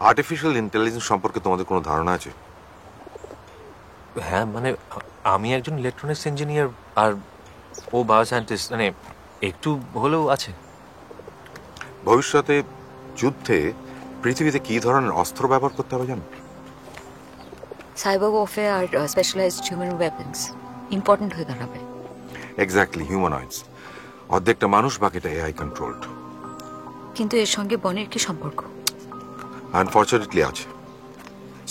Artificial intelligence সম্পর্কে তোমাদের কোনো ধারণা আছে? হ্যাঁ, মানে আমি একজন ইলেকট্রনিক্স ইঞ্জিনিয়ার আর ও বায়োসায়েন্টিস্ট, মানে একটু হলেও আছে। ভবিষ্যতে যুদ্ধে পৃথিবীতে কি ধরনের অস্ত্র ব্যবহার করতে হবে জানো? সাইবার ওয়ারফেয়ার আর স্পেশালাইজড হিউম্যান ওয়েপন্স ইম্পর্টেন্ট হয়ে দাঁড়াবে। এক্স্যাক্টলি, হিউম্যানয়েডস। অর্ধেকটা মানুষ, বাকিটা এআই কন্ট্রোলড। কিন্তু এর সঙ্গে বনের কি সম্পর্ক? আনফর্চুনেটলি আছে।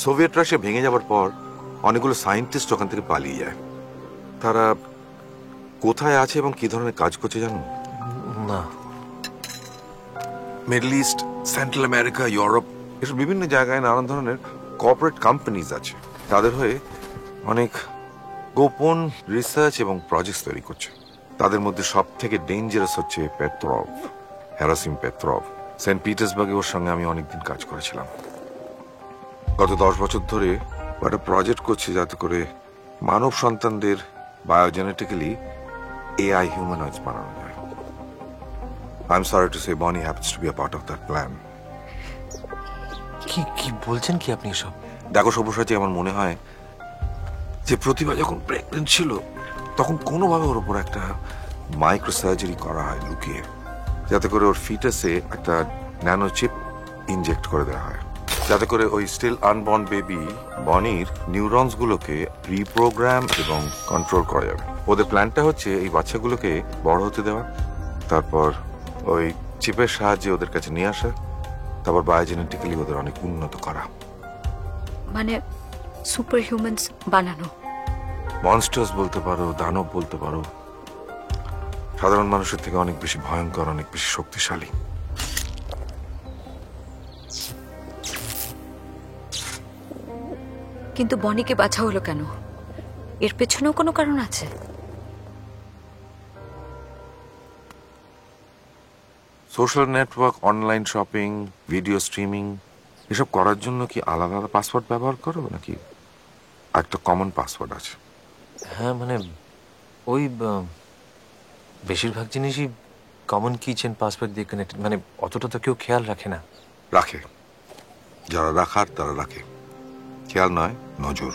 সোভিয়েত রাশিয়া ভেঙে যাওয়ার পর অনেকগুলো সায়েন্টিস্ট ওখান থেকে পালিয়ে যায়। তারা কোথায় আছে এবং কি ধরনের কাজ করছে জানো? না। Middle east, central America, Europe, এসব বিভিন্ন জায়গায় নানান ধরনের কর্পোরেট কোম্পানিজ আছে। তাদের হয়ে অনেক গোপন রিসার্চ এবং প্রজেক্ট তৈরি করছে। তাদের মধ্যে সব থেকে ডেঞ্জারাস হচ্ছে পেট্রভ, হেরাসিম পেট্রভ। সেন্ট পিটার্সবার্গে ওর সঙ্গে আমি অনেকদিন কাজ করেছিলাম। গত 10 বছর ধরে একটা প্রজেক্ট করছে যাতে করে মানব সন্তানদের বায়োজেনেটিক্যালি এআই হিউম্যানয়েডস বানানো যায়। I'm sorry to say Bonnie happens to be a part of that plan. কি বলছেন কি আপনি এসব? দেখো সব্যসাচী, আমার মনে হয় যে প্রতিভা যখন প্রেগনেন্ট ছিল তখন কোনোভাবে ওর উপর একটা মাইক্রো সার্জারি করা হয় লুকিয়ে, যাতে করে ওর ফিটাসে একটা ন্যানো চিপ ইনজেক্ট করে দেওয়া হয়, যাতে করে ওই স্টিল আনবর্ন বেবি বনির নিউরনস গুলোকে রিপ্রোগ্রাম এবং কন্ট্রোল করা যাবে। ওদের প্ল্যানটা হচ্ছে এই বাচ্চাগুলোকে বড় হতে দেওয়া, তারপর ওই চিপের সাহায্যে ওদের কাছে নিয়ে আসা, তারপর বায়োজেনেটিক্যালি ওদের অনেক উন্নত করা। মানে সুপার হিউম্যানস বানানো? মনস্টার্স বলতে পারো, দানব বলতে পারো। সাধারণ মানুষের থেকে অনেক বেশি ভয়ঙ্কর, অনেক বেশি শক্তিশালী। কিন্তু বনিকে বাঁচা হলো কেন? এর পেছনেও কোনো কারণ আছে? Social network, online shopping, video streaming, এসব করার জন্য কি আলাদা আলাদা পাসওয়ার্ড ব্যবহার করো নাকি একটা কমন পাসওয়ার্ড আছে? হ্যাঁ, মানে ওই বেশিরভাগ জিনিসই কমন কিচেন পাসওয়ার্ড দিয়ে কানেক্টেড, মানে অতটা তো কেউ খেয়াল রাখে না। রাখে, যারা রাখার তারা রাখে। খেয়াল নয়, নজর।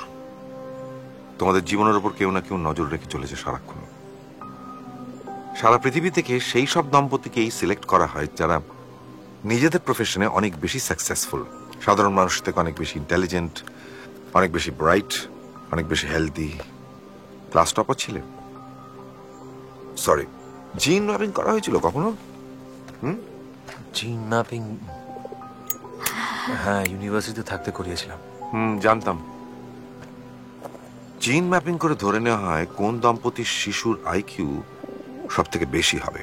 তোমাদের জীবনের উপর কেউ না কেউ নজর রেখে চলেছে সারাক্ষণ। সারা পৃথিবী থেকে সেই সব দম্পতিকেই সিলেক্ট করা হয় যারা নিজেদের প্রফেশনে অনেক বেশি সাকসেসফুল, সাধারণ মানুষ থেকে অনেক বেশি ইন্টেলিজেন্ট, অনেক বেশি ব্রাইট, অনেক বেশি হেলদি, ক্লাস টপার ছিলে। সরি, জিন ম্যাপিং করা হয়েছিল কখনো? জিন ম্যাপিং? হ্যাঁ, ইউনিভার্সিটিতে থাকতে করিয়েছিলাম। জানতাম। জিন ম্যাপিং করে ধরে নেওয়া হয় কোন দম্পতির শিশুর আইকিউ সব থেকে বেশি হবে।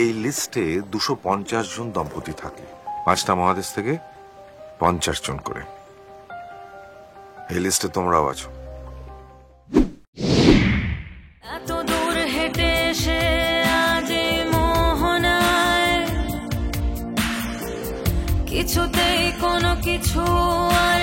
এই লিস্টে 250 জন দম্পতি থাকে, 5টা মহাদেশ থেকে 50 জন করে। এই লিস্টে তোমরাও আছো। এত দূর হেঁটে এসে আজ এই মোহনায় কিছুতেই কোনো কিছু আর